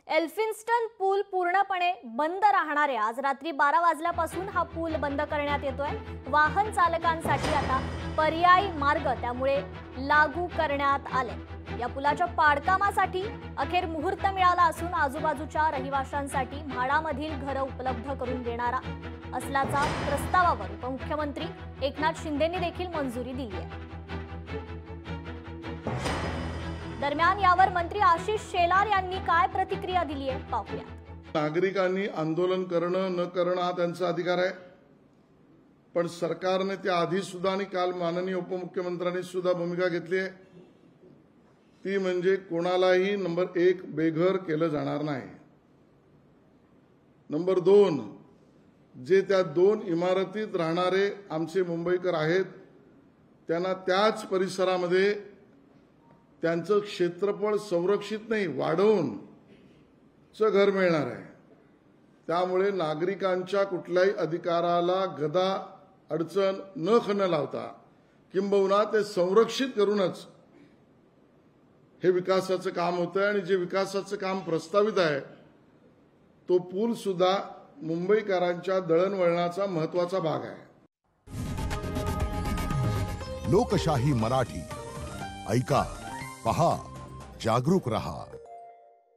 Elphinstone पूल पूर्णपणे बंद राहणार आहे। आज रात्री 12 वाजल्यापासून हा पूल बंद करण्यात येतोय। वाहन चालकांसाठी आता पर्यायी मार्ग त्यामुळे लागू करण्यात आले। या पुलाच्या पाडकामासाठी अखेर मुहूर्त मिळाला असून आजूबाजूच्या रहिवाशांसाठी म्हाडामधील घरे उपलब्ध करून देणारा असल्याचा प्रस्तावावर उपमुख्यमंत्री एकनाथ शिंदेंनी देखील मंजुरी दिली आहे। दरम्यान यावर मंत्री आशिष शेलार यांनी काय प्रतिक्रिया दिली आहे पाहूया। नागरिकांनी आंदोलन करणं न करणं हा त्यांचा अधिकार आहे, पण सरकारने त्या आधी सुद्धा आणि काल माननीय उपमुख्यमंत्र्यांनी सुद्धा भूमिका घेतली आहे, ती म्हणजे कोणालाही नंबर 1 बेघर केलं जाणार नाही। नंबर 2, जे त्या 2 इमारतीत राहणारे आमचे मुंबईकर आहेत त्यांना त्याच परिसरामध्ये त्यांचं क्षेत्रफळ संरक्षित नाही वाढवून घर मिळणार आहे। त्यामुळे नागरिकांच्या कुठल्याही अधिकाराला गदा अडचण न लावता किंबहुना ते संरक्षित करूनच हे विकासाचं काम होतं आणि जे विकासाचं काम प्रस्तावित आहे तो पूल सुद्धा मुंबईकरांच्या दळणवळणाचा महत्त्वाचा भाग आहे। लोकशाही मराठी ऐका, पहा, जागरूक रहा।